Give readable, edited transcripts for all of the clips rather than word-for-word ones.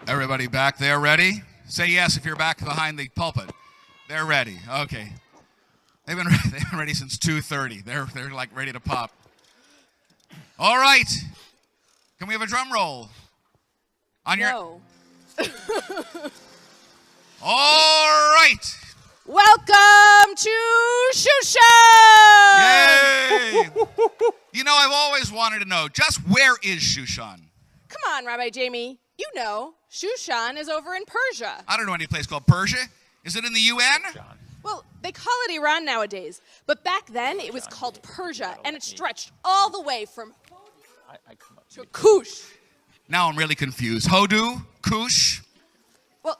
Everybody back there ready? Say yes if you're back behind the pulpit. They're ready. Okay. They've been ready since 2:30. They're like ready to pop. All right. Can we have a drum roll? No. All right. Welcome to Shushan! Yay! You know, I've always wanted to know, just where is Shushan? Come on, Rabbi Jamie. You know, Shushan is over in Persia. I don't know any place called Persia. Is it in the UN? Well, they call it Iran nowadays. But back then, it was called Persia, and it stretched all the way from to Kush. Now I'm really confused. Hodu? Kush? Well,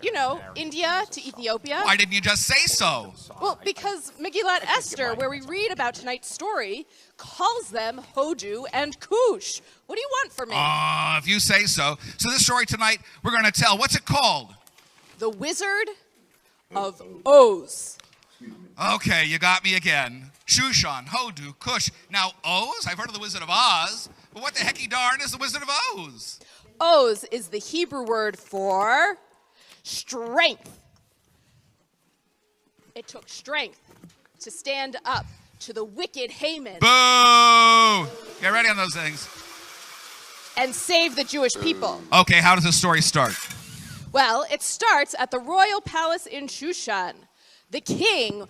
you know, India to Ethiopia. Why didn't you just say so? Well, because Megillat Esther, where we read about tonight's story, calls them Hodu and Kush. What do you want from me? If you say so. So this story tonight, we're going to tell. What's it called? The Wizard of Oz. Okay, you got me again. Shushan, Hodu, Kush. Now, Oz? I've heard of the Wizard of Oz. But what the hecky darn is the Wizard of Oz? Oz is the Hebrew word for strength. It took strength to stand up to the wicked Haman. Boo! Get ready on those things. And save the Jewish people. Okay, how does the story start? Well, it starts at the royal palace in Shushan. The king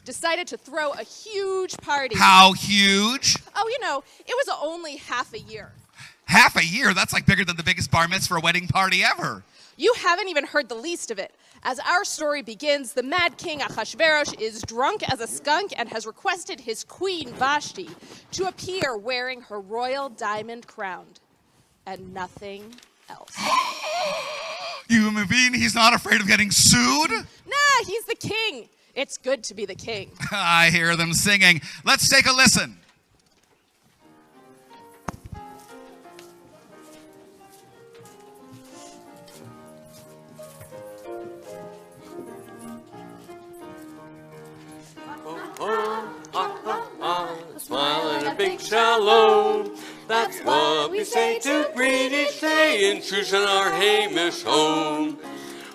decided to throw a huge party. How huge? Oh, you know, it was only half a year. Half a year? That's like bigger than the biggest bar mitzvah wedding party ever. You haven't even heard the least of it. As our story begins, the mad king Achashverosh is drunk as a skunk and has requested his queen Vashti to appear wearing her royal diamond crown and nothing else. You mean he's not afraid of getting sued? Nah, he's the king. It's good to be the king. I hear them singing. Let's take a listen. A smile and a big shalom. That's what we say to greet each day in Shushan our Hamish home.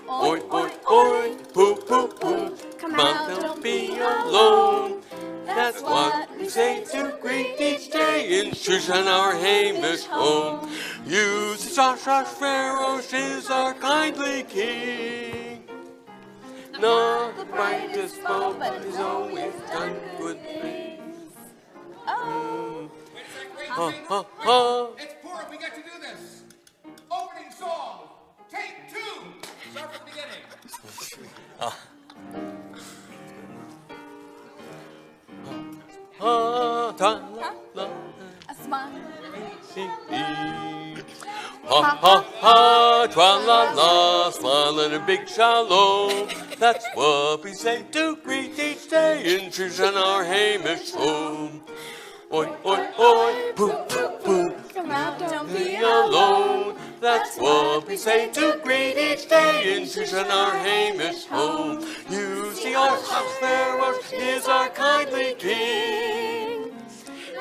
Oi, oi, oi, poo, poo, poo. Come out, don't be alone. That's what we say to greet each day in Shushan our Hamish home. You see, Achashverosh is our kindly king. Not the brightest bulb, but he's always done good things. Oh. It's Purim. We get to do this. Opening song. Take 2. Start from the beginning. A smile. Ha ha ha, tra-la-la, smile and a big shalom. That's what we say to greet each day in Shushan our Hamish home. Oi, oi, oi, poo, poo, poo. Come out, don't be Alone. That's what we say to greet each day in Shushan our Hamish home. You see, our Achashverosh is our kindly king.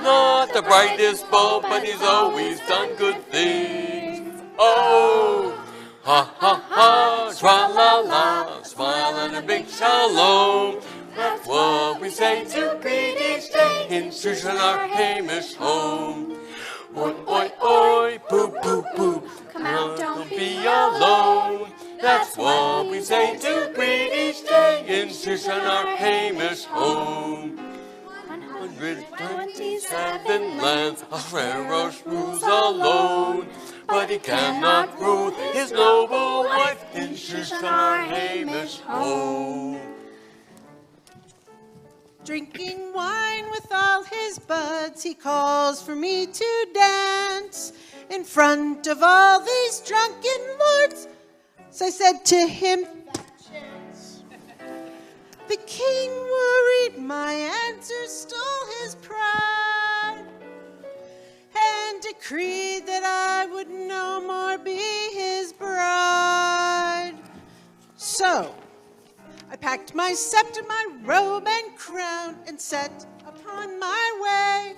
Not the brightest bulb, but he's always done good things. Oh, ha ha ha, tra-la-la, smile and a big shalom. That's what we say to greet each day in Shushan our Hamish home. Oi, oi, oi, poo, poo, poo. Come out, don't be alone. That's what we say to greet each day in Shushan our Hamish home. 127 lands, Achashverosh rules alone. But he cannot rule his noble wife in Shushan our Hamish home. Drinking wine with all his buds, he calls for me to dance in front of all these drunken lords. So I said to him, "Fat chance." The king worried my answer, stole his pride, and decreed that I would no more be his bride. So I packed my scepter, my robe and crown, and set upon my way.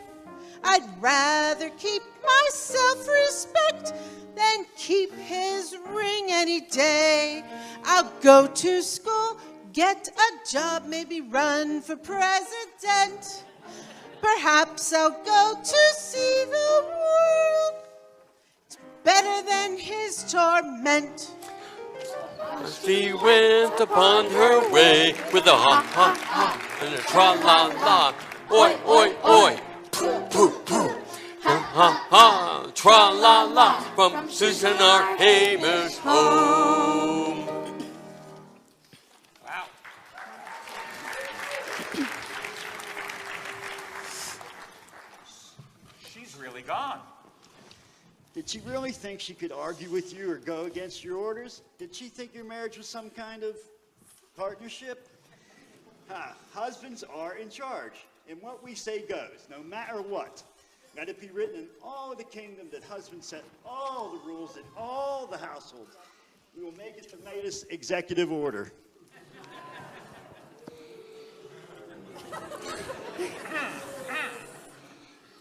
I'd rather keep my self-respect than keep his ring any day. I'll go to school, get a job, maybe run for president. Perhaps I'll go to see the world. It's better than his torment. She went upon her way with a ha-ha-ha and a tra-la-la. Oi, oi, oi, poo-poo-poo. Ha-ha-ha, tra-la-la, from Susan our Hamer's home. Wow. She's really gone. Did she really think she could argue with you or go against your orders? Did she think your marriage was some kind of partnership? Husbands are in charge, and what we say goes, no matter what. Let it be written in all the kingdom that husbands set all the rules in all the households. We will make it the latest executive order.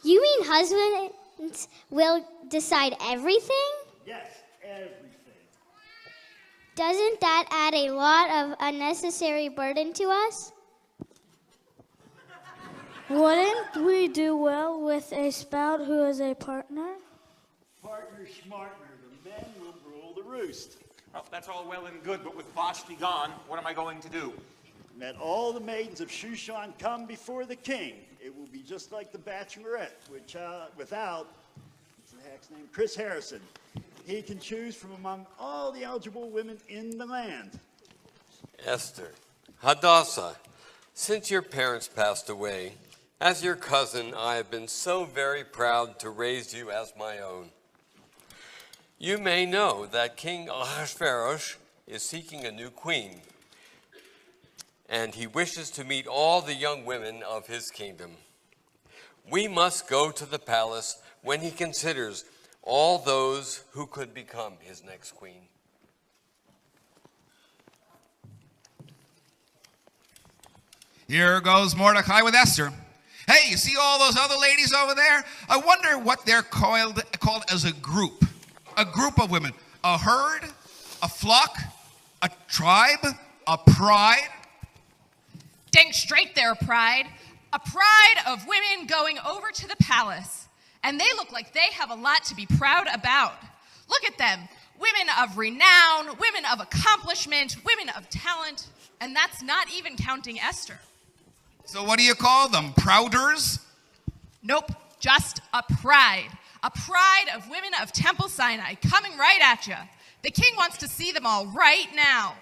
You mean husbands will decide everything? Yes, everything. Doesn't that add a lot of unnecessary burden to us? Wouldn't we do well with a spout who is a partner? Partner schmartner, the men will rule the roost. Well, that's all well and good, but with Vashti gone, what am I going to do? Let all the maidens of Shushan come before the king. It will be just like the Bachelorette, which without, what's the heck's name, Chris Harrison. He can choose from among all the eligible women in the land. Esther, Hadassah, since your parents passed away, as your cousin, I have been so very proud to raise you as my own. You may know that King Ahasuerus is seeking a new queen, and he wishes to meet all the young women of his kingdom. We must go to the palace when he considers all those who could become his next queen. Here goes Mordecai with Esther. Hey, you see all those other ladies over there? I wonder what they're called as a group. A group of women. A herd, a flock, a tribe, a pride. Dang straight there, pride. A pride of women going over to the palace. And they look like they have a lot to be proud about. Look at them. Women of renown, women of accomplishment, women of talent. And that's not even counting Esther. So what do you call them? Prouders? Nope, just a pride. A pride of women of Temple Sinai coming right at you. The king wants to see them all right now.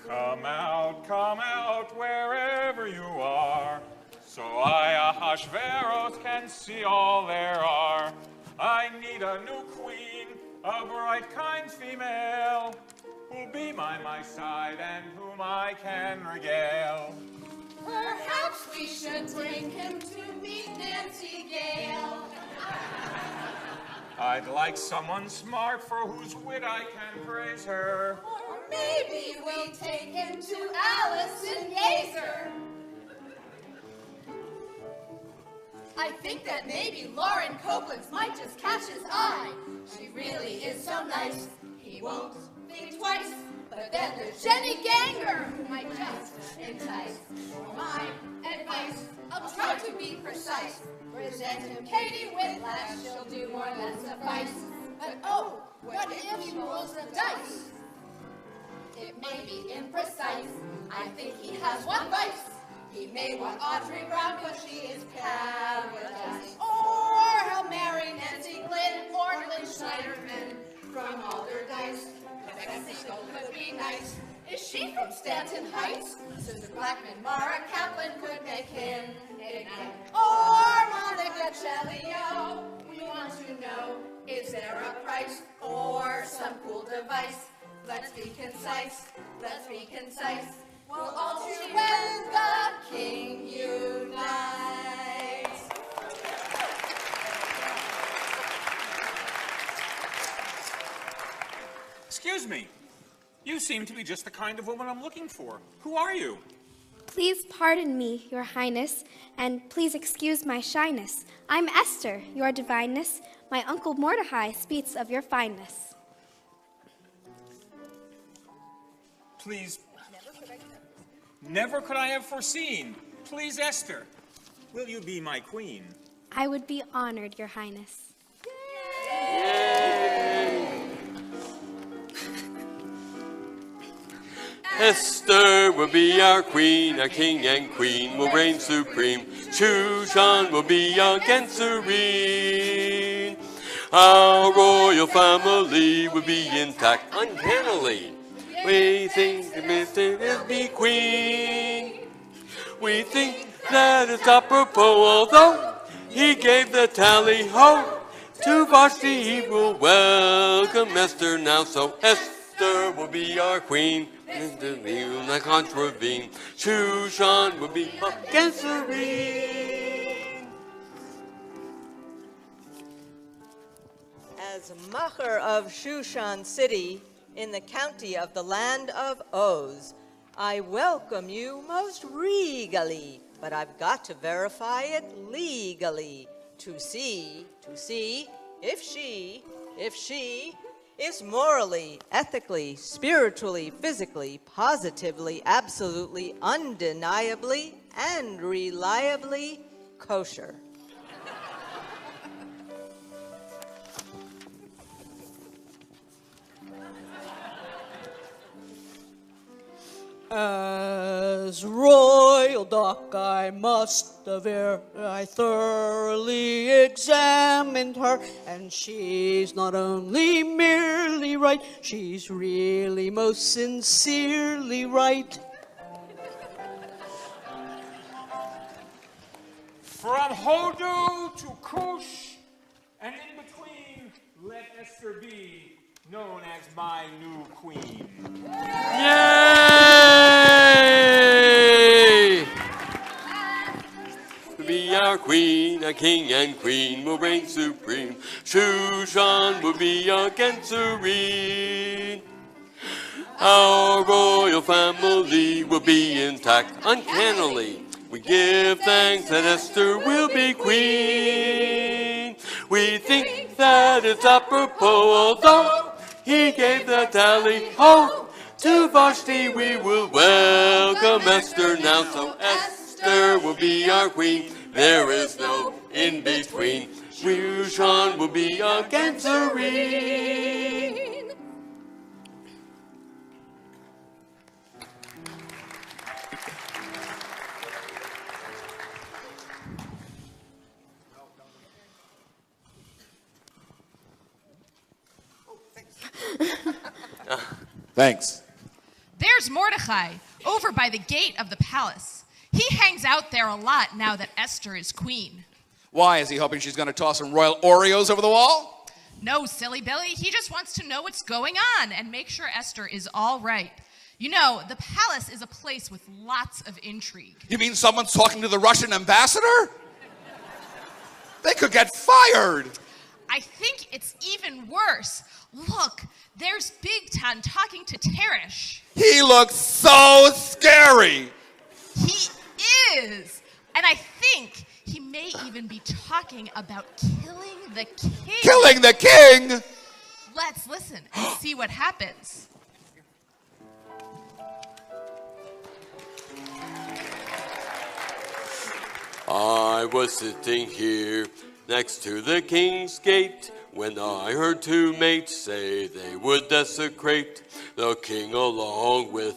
Come out, wherever you are, so I, Ahasuerus, can see all there are. I need a new queen, a bright, kind female, who'll be by my side and whom I can regale. Perhaps we should bring him to meet Nancy Gale. I'd like someone smart for whose wit I can praise her. Or maybe we'll take him to Allison Yazer. I think that maybe Lauren Copeland's might just catch his eye. She really is so nice, he won't think twice. But then there's Jenny Ganger, who might just entice. For my advice, I'll try to be precise. Present him Katie Whitlash, she'll do more than suffice. But oh, what if he rolls the dice? It may be imprecise, I think he has one vice. He may want Audrey Brown, but she is paradise. Or he'll marry Nancy Glynn or Lynn Schneiderman from Alderdice. Mexico could be nice. Is she from Stanton Heights? Susan Blackman, Mara Kaplan could make him ignite. Or Monica Chelio. We want to know, is there a price or some cool device? Let's be concise, let's be concise. We'll all choose when the king unites. Excuse me. You seem to be just the kind of woman I'm looking for. Who are you? Please pardon me, Your Highness, and please excuse my shyness. I'm Esther, Your Divineness. My uncle Mordecai speaks of your fineness. Please. Never could I have foreseen. Please, Esther, will you be my queen? I would be honored, Your Highness. Esther will be our queen, our king and queen will reign supreme. Shushan will be again serene. Our royal family will be intact uncannily. We think the mister will be queen. We think that it's apropos, although he gave the tally-ho to Vashti. He will welcome Esther now, so Esther will be our queen. Not contravene. Shushan will be against serene. As Macher of Shushan city in the county of the land of Oz, I welcome you most regally, but I've got to verify it legally to see if she is morally, ethically, spiritually, physically, positively, absolutely, undeniably, and reliably kosher. As royal duck, I must aver I thoroughly examined her, and she's not only merely right, she's really most sincerely right. From Hodu to Kush, and in between, let Esther be known as my new queen. Yay! Be our queen, our king and queen will reign supreme. Shushan will be again serene. Our royal family will be intact uncannily. We give thanks that Esther will be queen. We think that it's apropos, although he gave the tally-ho to Vashti. We will welcome Esther now, so Esther will be our queen. There is no in-between. Shushan will be again serene. Thanks. There's Mordecai, over by the gate of the palace. He hangs out there a lot now that Esther is queen. Why? Is he hoping she's going to toss some royal Oreos over the wall? No, silly Billy. He just wants to know what's going on and make sure Esther is all right. You know, the palace is a place with lots of intrigue. You mean someone's talking to the Russian ambassador? They could get fired. I think it's even worse. Look, there's Big Ton talking to Teresh. He looks so scary. He is. And I think he may even be talking about killing the king. Killing the king? Let's listen and see what happens. I was sitting here next to the king's gate when I heard two mates say they would desecrate the king along with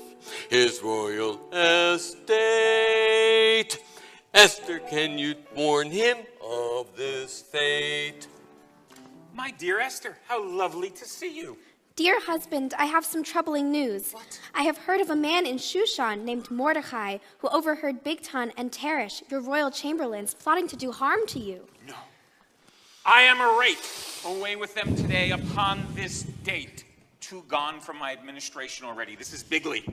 his royal estate. Esther, can you warn him of this fate? My dear Esther, how lovely to see you. Dear husband, I have some troubling news. What? I have heard of a man in Shushan named Mordecai who overheard Bigtan and Teresh, your royal chamberlains, plotting to do harm to you. No. I am arrayed away with them today upon this date. Two gone from my administration already. This is bigly.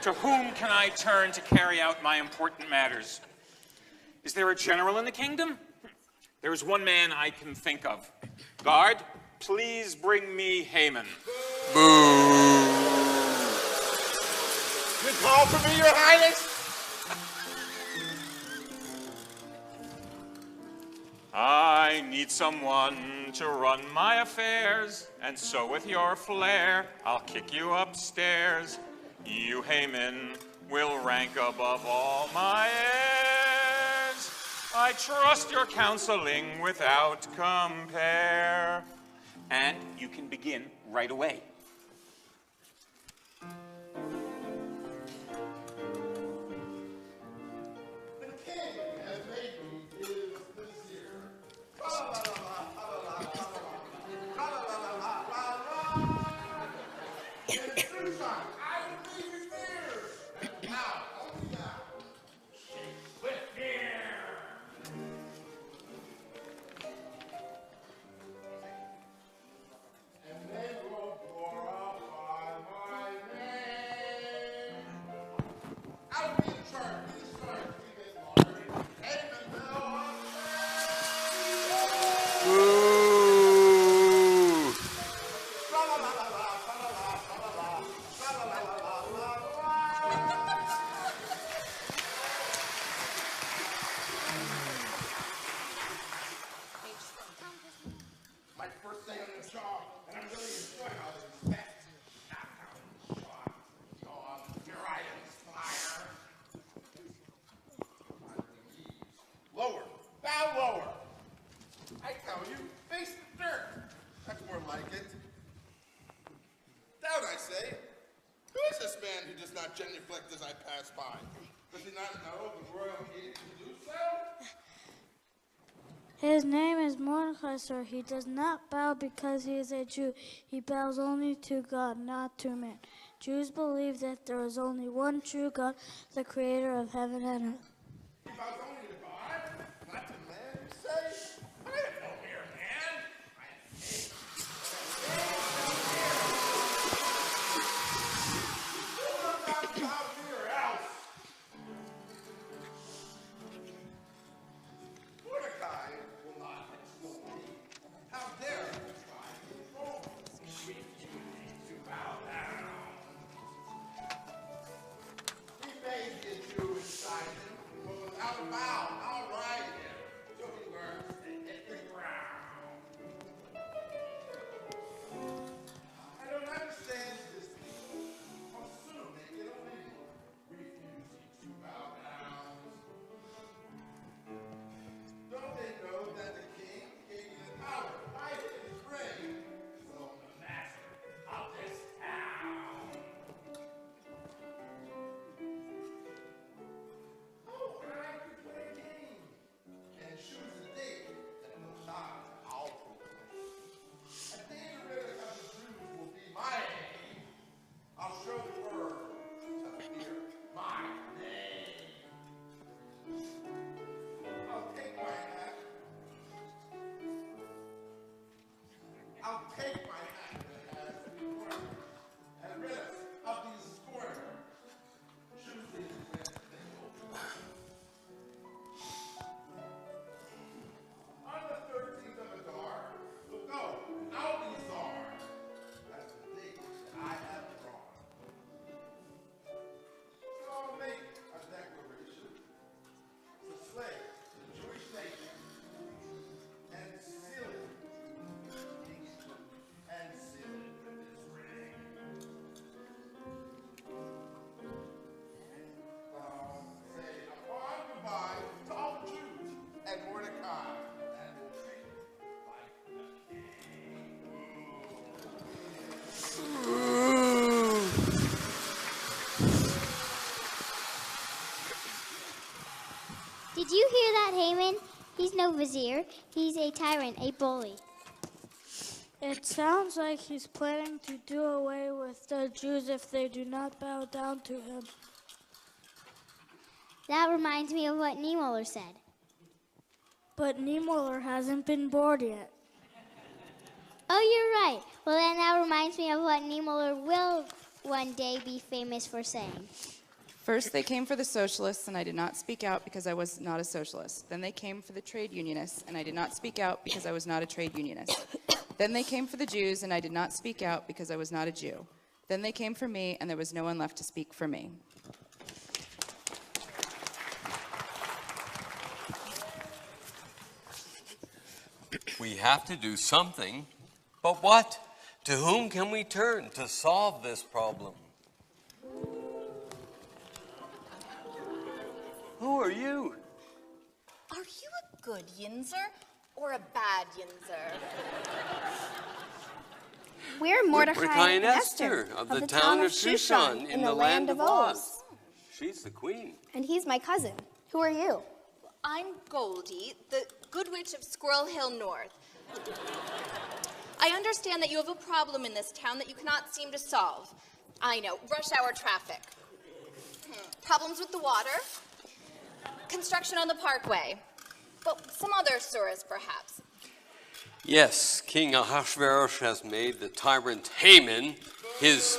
To whom can I turn to carry out my important matters? Is there a general in the kingdom? There is one man I can think of. Guard, please bring me Haman. Boo. You call for me, Your Highness? I need someone to run my affairs, and so with your flair, I'll kick you upstairs. You, Haman, will rank above all my heirs. I trust your counseling without compare. And you can begin right away. Genuflect as I pass by. Does he not know the royal edict to do so? His name is Mordecai, sir. He does not bow because he is a Jew. He bows only to God, not to man. Jews believe that there is only one true God, the creator of heaven and earth. He bows only to God, not to man, you say? I have no hair, man. Did you hear that, Haman? He's no vizier. He's a tyrant, a bully. It sounds like he's planning to do away with the Jews if they do not bow down to him. That reminds me of what Niemöller said. But Niemöller hasn't been bored yet. Oh, you're right. Well, then that reminds me of what Niemöller will one day be famous for saying. First, they came for the socialists, and I did not speak out because I was not a socialist. Then they came for the trade unionists, and I did not speak out because I was not a trade unionist. Then they came for the Jews, and I did not speak out because I was not a Jew. Then they came for me, and there was no one left to speak for me. We have to do something. But what? To whom can we turn to solve this problem? Who are you? Are you a good Yinzer or a bad Yinzer? We're Mordecai and Esther of the town of Shushan in the land of Oz. She's the queen. And he's my cousin. Who are you? I'm Goldie, the Good Witch of Squirrel Hill North. I understand that you have a problem in this town that you cannot seem to solve. I know, rush hour traffic. Problems with the water, construction on the parkway, but some other source perhaps. Yes, King Ahasuerus has made the tyrant Haman his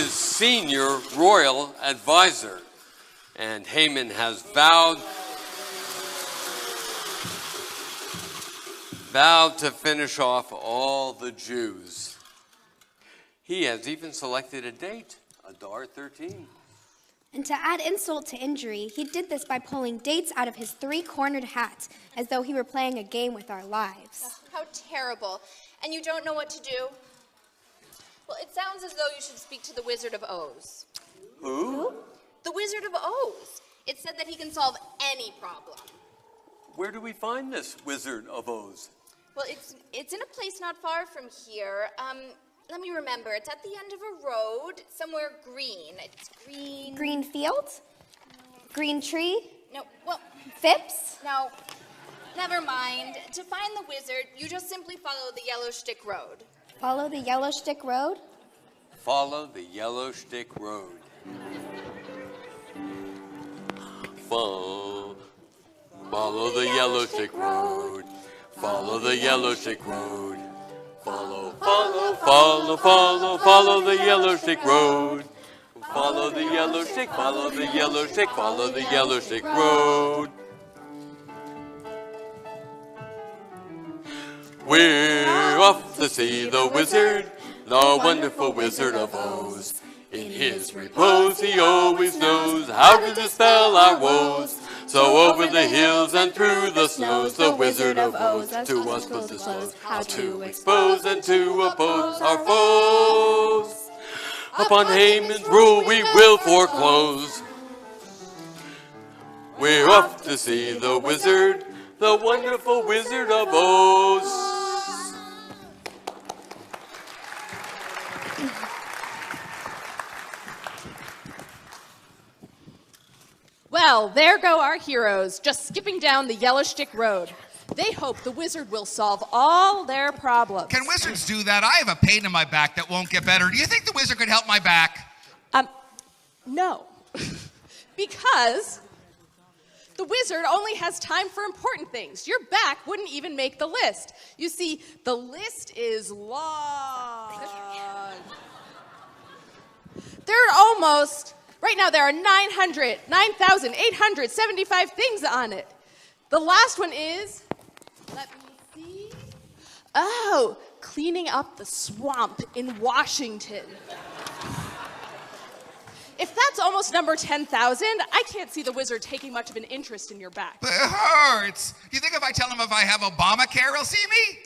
senior royal advisor. And Haman has vowed to finish off all the Jews. He has even selected a date, Adar 13. And to add insult to injury, he did this by pulling dates out of his three-cornered hat, as though he were playing a game with our lives. Oh, how terrible. And you don't know what to do? Well, it sounds as though you should speak to the Wizard of Oz. Who? The Wizard of Oz. It said that he can solve any problem. Where do we find this Wizard of Oz? Well, it's in a place not far from here. Let me remember. It's at the end of a road, somewhere green. It's green. Green field? Green tree? No, well. Phipps? No, never mind. To find the wizard, you just simply follow the Yellow Stick Road. Follow the Yellow Stick Road? Follow the Yellow Stick Road. Follow the Yellow Stick Road. Follow the Yellow Stick Road. Follow the Yellow Stick Road. Follow the Yellow Stick, follow the Yellow Stick, follow the Yellow Stick Road. We're off to see the wizard, the wonderful Wizard of Oz. In his repose he always knows how to dispel our woes. So over the hills and through the snows, the Wizard of Oz to us will disclose how to expose and to oppose our foes. Upon Haman's rule we will foreclose. We're off to see the wizard, the wonderful Wizard of Oz. Well, there go our heroes, just skipping down the Yellow Stick Road. They hope the wizard will solve all their problems. Can wizards do that? I have a pain in my back that won't get better. Do you think the wizard could help my back? No. Because the wizard only has time for important things. Your back wouldn't even make the list. You see, the list is long. Right now there are 9,875 things on it. The last one is, let me see. Oh, cleaning up the swamp in Washington. If that's almost number 10,000, I can't see the wizard taking much of an interest in your back. It hurts. Do you think if I tell him if I have Obamacare, he'll see me?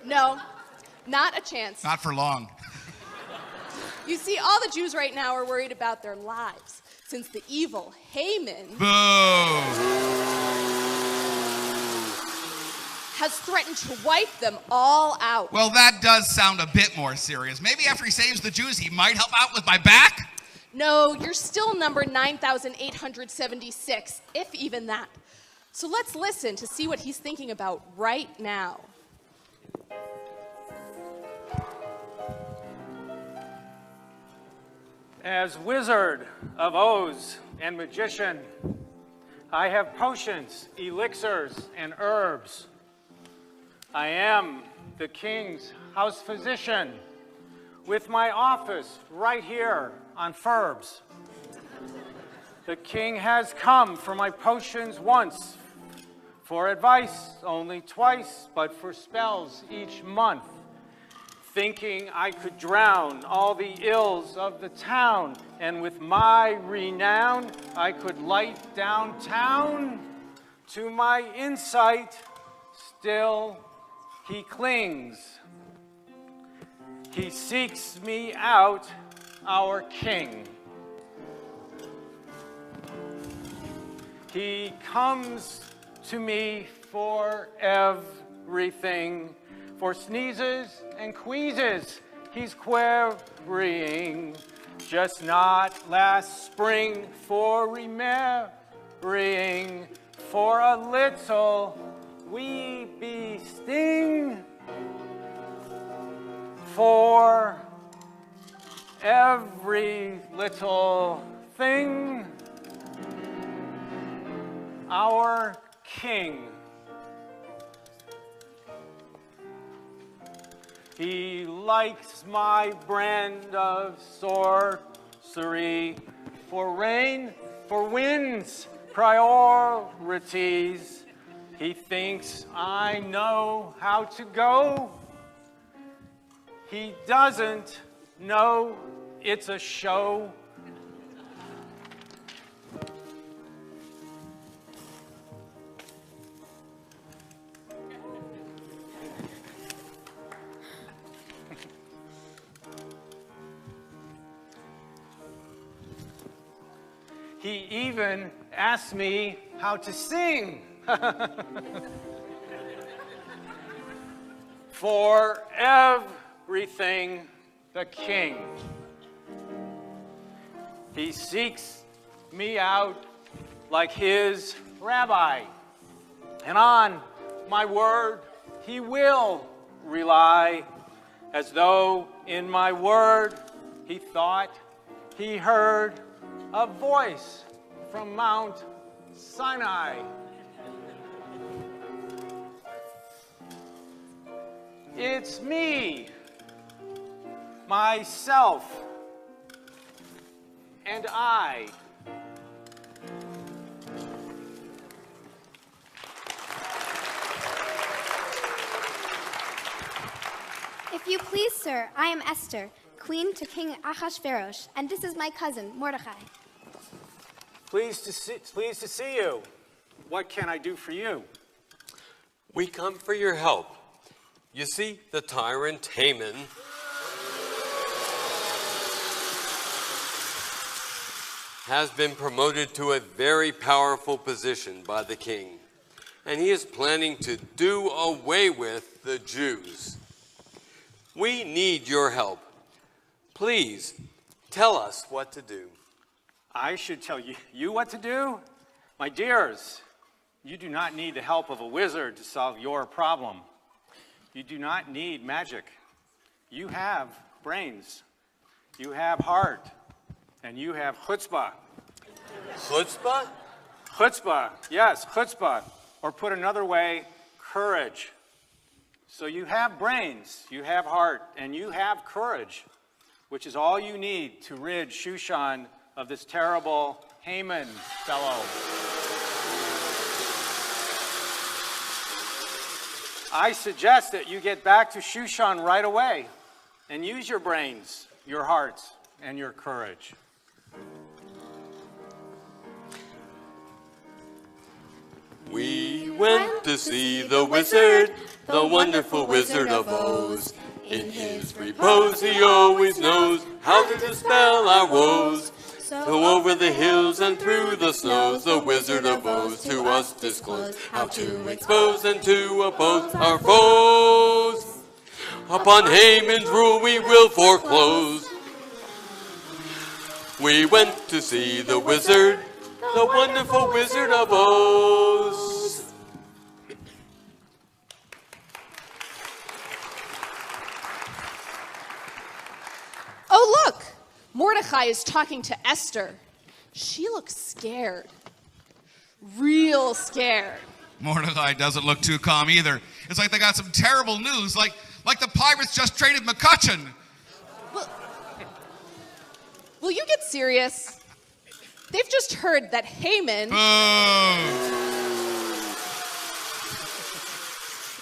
No, not a chance. Not for long. You see, all the Jews right now are worried about their lives, since the evil Haman has threatened to wipe them all out. Well, that does sound a bit more serious. Maybe after he saves the Jews, he might help out with my back? No, you're still number 9,876, if even that. So let's listen to see what he's thinking about right now. As Wizard of Oz and Magician, I have potions, elixirs, and herbs. I am the King's house physician with my office right here on Forbes. The King has come for my potions once, for advice only twice, but for spells each month. Thinking I could drown all the ills of the town, and with my renown I could light downtown To my insight, still he clings. He seeks me out, our King. He comes to me for everything, for sneezes and queezes, he's querying. Just not last spring for remembering, for a little wee bee sting, for every little thing, our King. He likes my brand of sorcery, for rain, for winds, priorities. He thinks I know how to go. He doesn't know it's a show. He even asked me how to sing. For everything, the King. He seeks me out like his rabbi, and on my word he will rely, as though in my word he thought he heard a voice from Mount Sinai. It's me, myself, and I. If you please, sir, I am Esther, queen to King Ahasuerus, and this is my cousin, Mordecai. Pleased to see you. What can I do for you? We come for your help. You see, the tyrant Haman has been promoted to a very powerful position by the king, and he is planning to do away with the Jews. We need your help. Please, tell us what to do. I should tell you what to do? My dears, you do not need the help of a wizard to solve your problem. You do not need magic. You have brains. You have heart. And you have chutzpah. Chutzpah? Chutzpah, yes, chutzpah. Or put another way, courage. So you have brains, you have heart, and you have courage, which is all you need to rid Shushan of this terrible Haman fellow. I suggest that you get back to Shushan right away and use your brains, your hearts, and your courage. We went to see the wizard, the wonderful Wizard of Oz. In his repose he always knows how to dispel our woes. So over the hills and through the snows, the Wizard of Oz to us disclosed how to expose and to oppose our foes. Upon Haman's rule we will foreclose. We went to see the wizard, the wonderful Wizard of Oz. Oh, look! Mordecai is talking to Esther. She looks scared. Real scared. Mordecai doesn't look too calm either. It's like they got some terrible news, like the pirates just traded McCutcheon. Will you get serious? They've just heard that Haman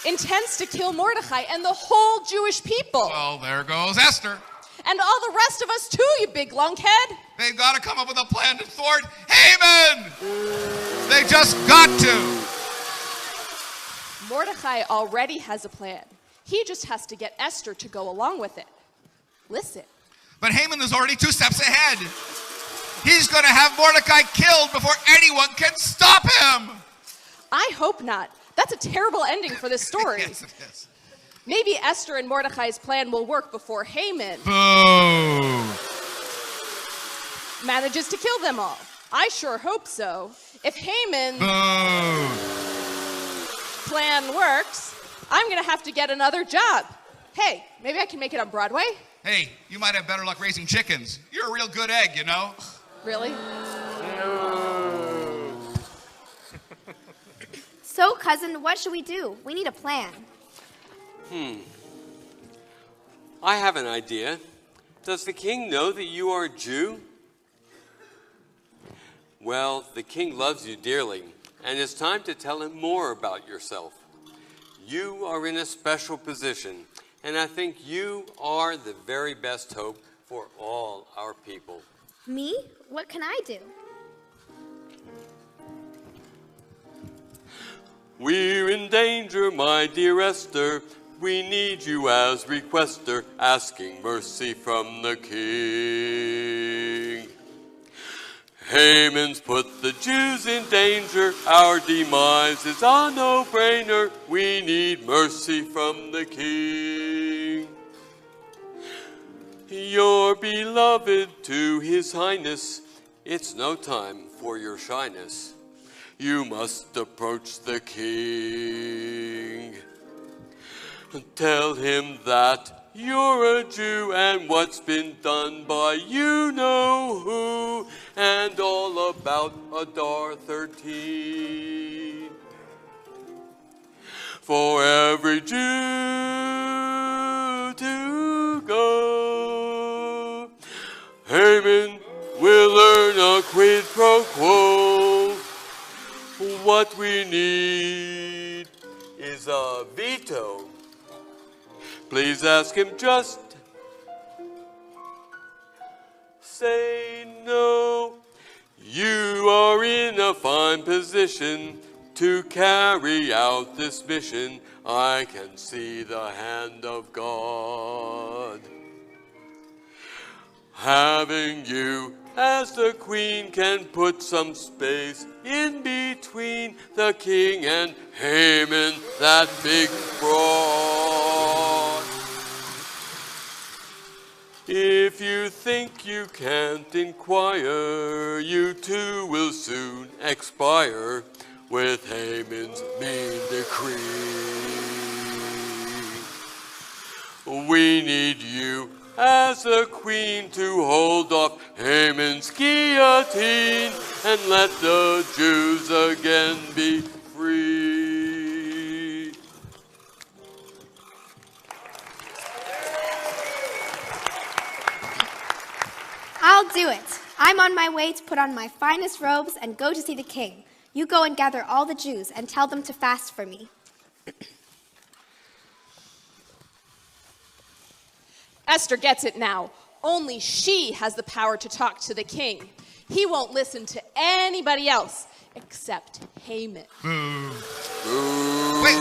intends to kill Mordecai and the whole Jewish people. Well, there goes Esther. And all the rest of us too, you big lunkhead. They've got to come up with a plan to thwart Haman. They just got to. Mordecai already has a plan. He just has to get Esther to go along with it. Listen. But Haman is already 2 steps ahead. He's going to have Mordecai killed before anyone can stop him. I hope not. That's a terrible ending for this story. Yes, it is. Maybe Esther and Mordecai's plan will work before Haman manages to kill them all. I sure hope so. If Haman's plan works, I'm going to have to get another job. Hey, maybe I can make it on Broadway? Hey, you might have better luck raising chickens. You're a real good egg, you know? Really? So, cousin, what should we do? We need a plan. I have an idea. Does the king know that you are a Jew? Well, the king loves you dearly, and it's time to tell him more about yourself. You are in a special position, and I think you are the very best hope for all our people. Me? What can I do? We're in danger, my dear Esther. We need you as requester, asking mercy from the king. Haman's put the Jews in danger. Our demise is a no-brainer. We need mercy from the king. Your beloved to his highness, it's no time for your shyness. You must approach the king. Tell him that you're a Jew and what's been done by you know who, and all about Adar 13. For every Jew to go, Haman will earn a quid pro quo. What we need is a veto. Please ask him just say no. You are in a fine position to carry out this mission. I can see the hand of God. Having you as the queen can put some space in between the king and Haman, that big fraud. If you think you can't inquire, you too will soon expire with Haman's mean decree. We need you as a queen to hold off Haman's guillotine and let the Jews again be free. I'll do it. I'm on my way to put on my finest robes and go to see the king. You go and gather all the Jews and tell them to fast for me. Esther gets it now. Only she has the power to talk to the king. He won't listen to anybody else except Haman. Boo. Wait.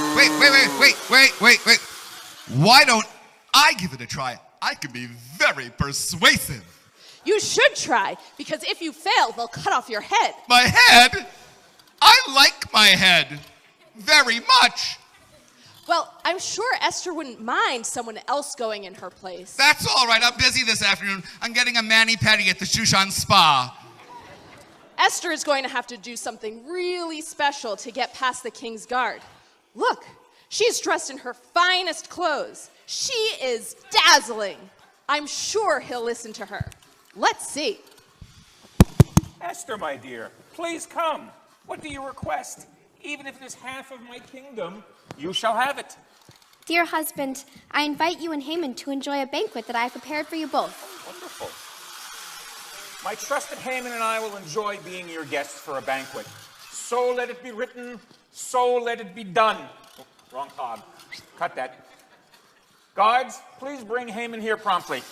Why don't I give it a try? I can be very persuasive. You should try, because if you fail, they'll cut off your head. My head? I like my head very much. Well, I'm sure Esther wouldn't mind someone else going in her place. That's all right. I'm busy this afternoon. I'm getting a mani-pedi at the Shushan Spa. Esther is going to have to do something really special to get past the king's guard. Look, she's dressed in her finest clothes. She is dazzling. I'm sure he'll listen to her. Let's see. Esther, my dear, please come. What do you request? Even if it is half of my kingdom, you shall have it. Dear husband, I invite you and Haman to enjoy a banquet that I have prepared for you both. Wonderful. My trusted Haman and I will enjoy being your guests for a banquet. So let it be written, so let it be done. Oh, wrong cog. Cut that. Guards, please bring Haman here promptly.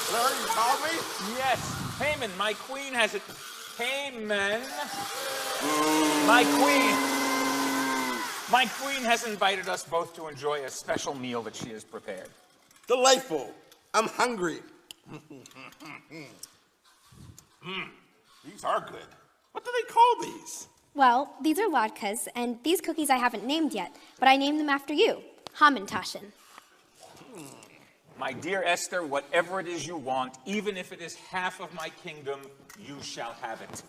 Sir, you called me? Yes, Haman, my queen has it. Haman, my queen My queen has invited us both to enjoy a special meal that she has prepared. Delightful. I'm hungry. These are good. What do they call these? Well, these are latkes, and these cookies I haven't named yet, but I named them after you, Hamantaschen. My dear Esther, whatever it is you want, even if it is half of my kingdom, you shall have it.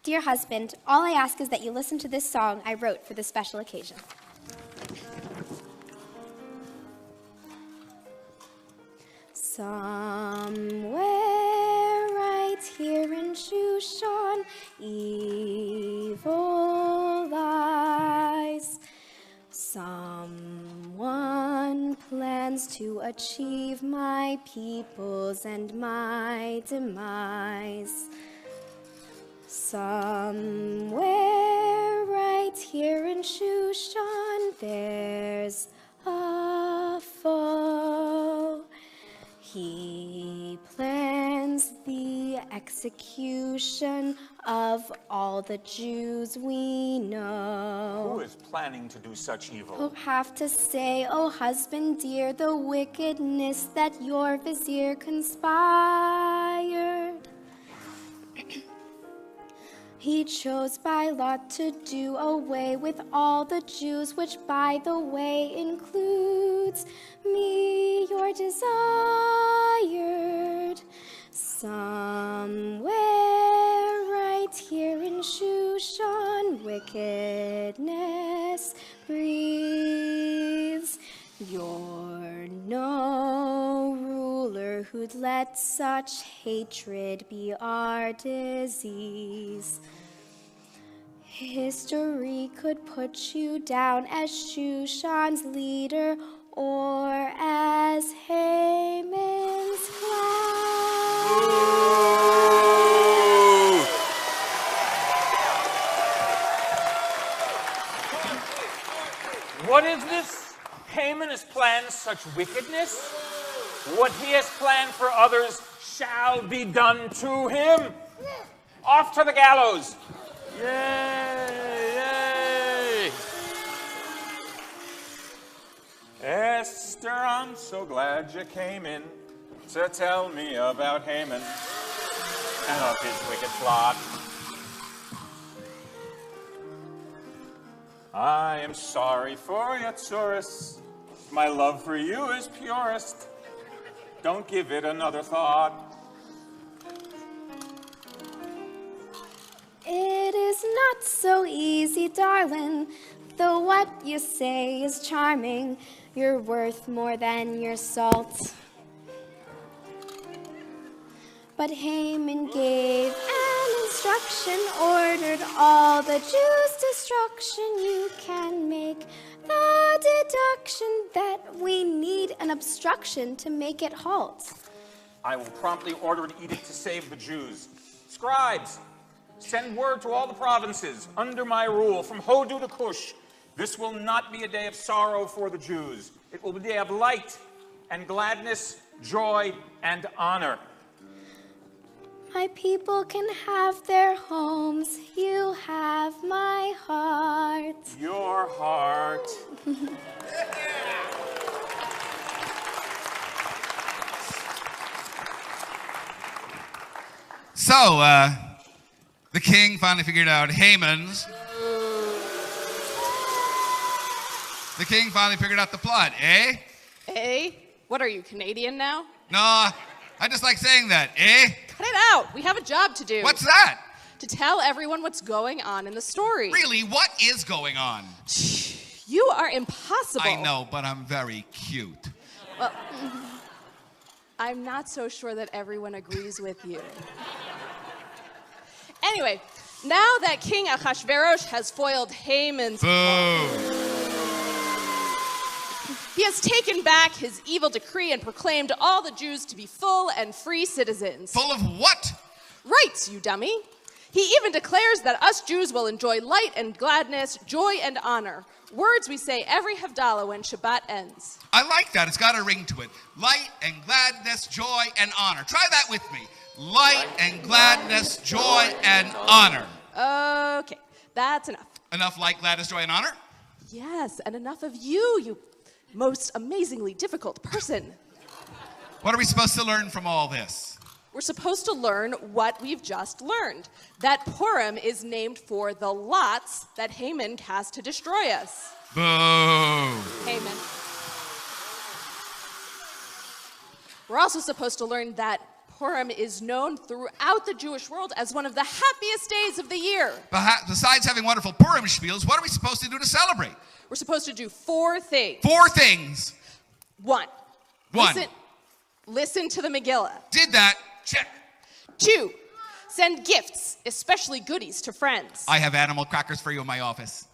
Dear husband, all I ask is that you listen to this song I wrote for this special occasion. Somewhere right here in Shushan, evil lies. Someone plans to achieve my peoples and my demise. Somewhere right here in Shushan, there's a foe. He plans the execution of all the Jews we know. Who is planning to do such evil? Who'll have to say, oh husband dear, the wickedness that your vizier conspired. He chose by lot to do away with all the Jews, which by the way includes me, your desired. Somewhere right here in Shushan, wickedness breathes. You're no ruler who'd let such hatred be our disease. History could put you down as Shushan's leader or as Haman's clown. What is this? Haman has planned such wickedness? What he has planned for others shall be done to him. Off to the gallows. Yay, yay. Esther, I'm so glad you came in to tell me about Haman and of his wicked plot. I am sorry for you, Tsuris. My love for you is purest. Don't give it another thought. It is not so easy, darling, though what you say is charming. You're worth more than your salt. But Haman gave an instruction, ordered all the Jews' destruction. You can make the deduction that we need an obstruction to make it halt. I will promptly order an edict to save the Jews. Scribes, send word to all the provinces under my rule, from Hodu to Cush. This will not be a day of sorrow for the Jews. It will be a day of light and gladness, joy and honor. My people can have their homes. You have my heart. Your heart. So, the king finally figured out Haman's. The king finally figured out the plot, eh? Eh? What are you, Canadian now? No, I just like saying that, eh? Cut it out. We have a job to do. What's that? To tell everyone what's going on in the story. Really, what is going on? You are impossible. I know, but I'm very cute. Well, I'm not so sure that everyone agrees with you. Anyway, now that King Ahasuerus has foiled Haman's plot, he has taken back his evil decree and proclaimed all the Jews to be full and free citizens. Full of what? Rights, you dummy. He even declares that us Jews will enjoy light and gladness, joy and honor. Words we say every Havdalah when Shabbat ends. I like that. It's got a ring to it. Light and gladness, joy and honor. Try that with me. Light and gladness, joy and honor. Okay, that's enough. Enough light, gladness, joy and honor? Yes, and enough of you, you most amazingly difficult person. What are we supposed to learn from all this? We're supposed to learn what we've just learned. That Purim is named for the lots that Haman cast to destroy us. Boo! Haman. We're also supposed to learn that Purim is known throughout the Jewish world as one of the happiest days of the year. Besides having wonderful Purim spiels, what are we supposed to do to celebrate? We're supposed to do 4 things. 4 things. 1. 1. Listen to the Megillah. Did that. Check. 2. Send gifts, especially goodies, to friends. I have animal crackers for you in my office.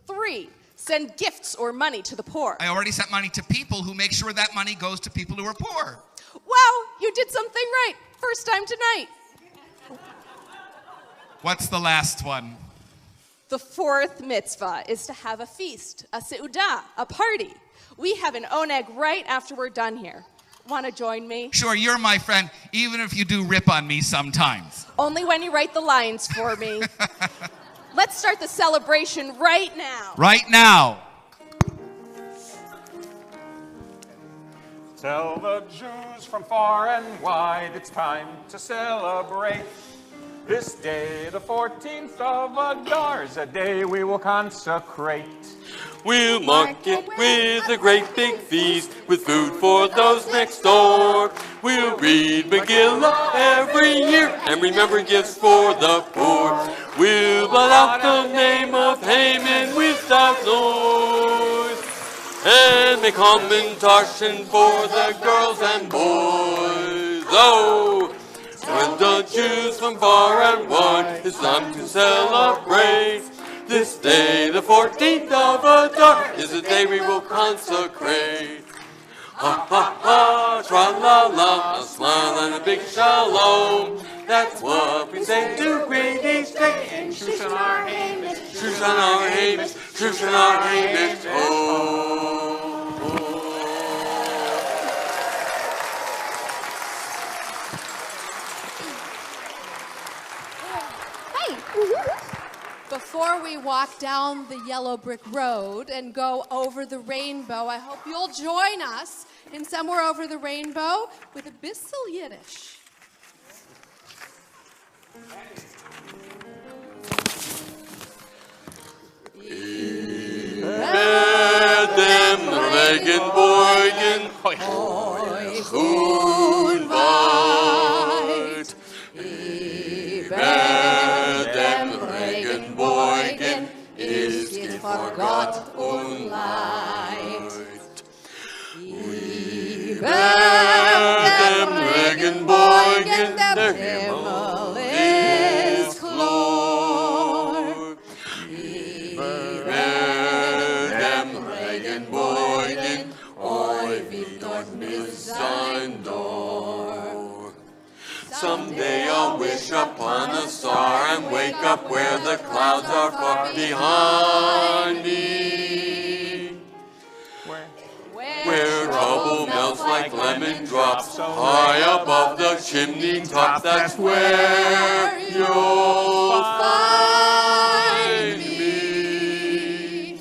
3. Send gifts or money to the poor. I already sent money to people who make sure that money goes to people who are poor. Wow, you did something right. First time tonight. What's the last one? The 4th mitzvah is to have a feast, a seudah, a party. We have an oneg right after we're done here. Want to join me? Sure, you're my friend, even if you do rip on me sometimes. Only when you write the lines for me. Let's start the celebration right now. Right now. Tell the Jews from far and wide it's time to celebrate. This day, the 14th of Adar, is a day we will consecrate. We'll mark it with a great big feast, with food for those next door. We'll read Megillah every year, and remember gifts for the poor. We'll blot out the name of Haman without noise, and make Hamantaschen for the girls and boys. Oh! When the Jews from far and wide, it's time to celebrate. This day, the 14th of Adar, is the day we will consecrate. Ha ha ha, tra-la-la, a smile and a big shalom. That's what we say to greet each day. And Shushan our Hamish, Shushan our Hamish, Shushan our Hamish, oh. Before we walk down the yellow brick road and go over the rainbow, I hope you'll join us in Somewhere Over the Rainbow with a bissel Yiddish. Dem Regenbogen, Groen weit. Dem Regenbogen ist vor Gott und Leid. Über dem Regenbogen, der Himmel ist klar. Über dem Regenbogen, oi, wie dort mis sein Dor. Someday I'll wish upon a star and wake up where the clouds are far behind me. Where trouble melts like lemon drops high above the chimney top. That's where you'll find me.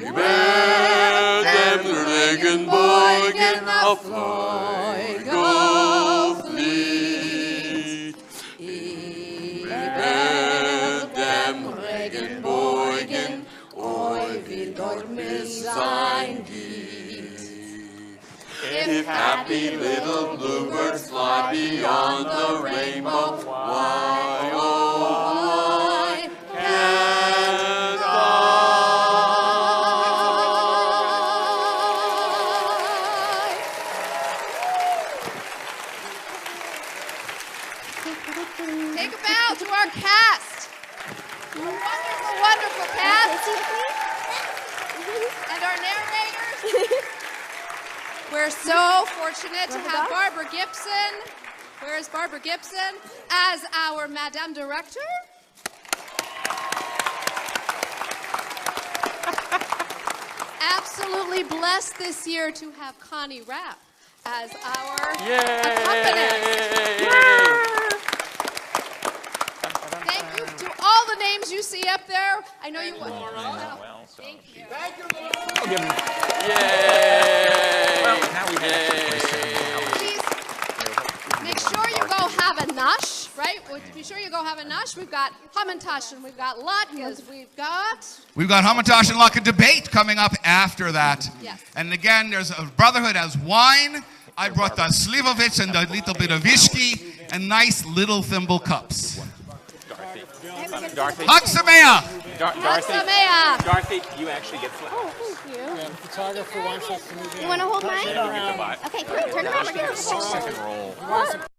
Über dem Regenbogen auf Flieg. Über dem Regenbogen, oi, wie dort mis sein gibt. If happy little bluebirds fly beyond the rainbow, why, oh, why can't Take a bow to our cast. A wonderful, wonderful cast. And our narrators. We're so fortunate to have Barbara Gibson. Where is Barbara Gibson? As our Madame Director. Absolutely blessed this year to have Connie Rapp as our accompanist. Thank you to all the the names you see up there. I know you want. Thank you. Thank you, Laura. I'll give him. Yay! Well, now we have Please make sure you go have a nush, right? Be sure you go have a nush. We've got hamantash and we've got latkes. We've got hamantash and latke debate coming up after that. Yes. And again, there's a brotherhood as wine. I brought the slivovitz and a little bit of whiskey and nice little thimble cups. Dorothy. Hag Sameach! Dorothy, you actually get flipped. Oh, thank you. The photographer wants us to move in. You want to hold mine? Get the bot. Okay, come on, turn around. We're going to Second roll. What?